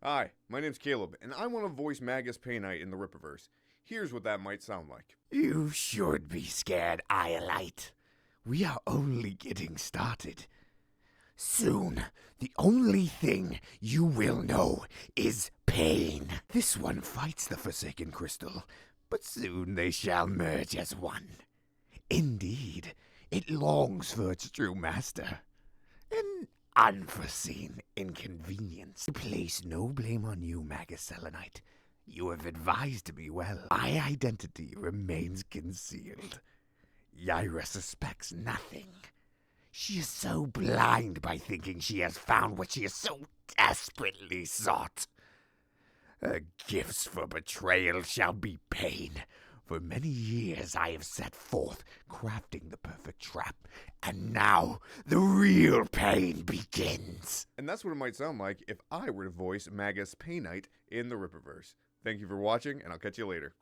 Hi, my name's Caleb, and I want to voice Magus Painite in the Rippaverse. Here's what that might sound like. You should be scared, Iolite. We are only getting started. Soon, the only thing you will know is pain. This one fights the Forsaken Crystal, but soon they shall merge as one. Indeed, it longs for its true master. An unforeseen inconvenience. I place no blame on you, Magus Selenite. You have advised me well. My identity remains concealed. Yaira suspects nothing. She is so blind by thinking she has found what she has so desperately sought. Her gifts for betrayal shall be pain. For many years I have set forth, crafting the perfect trap, and now the real pain begins. And that's what it might sound like if I were to voice Magus Painite in the Rippaverse. Thank you for watching, and I'll catch you later.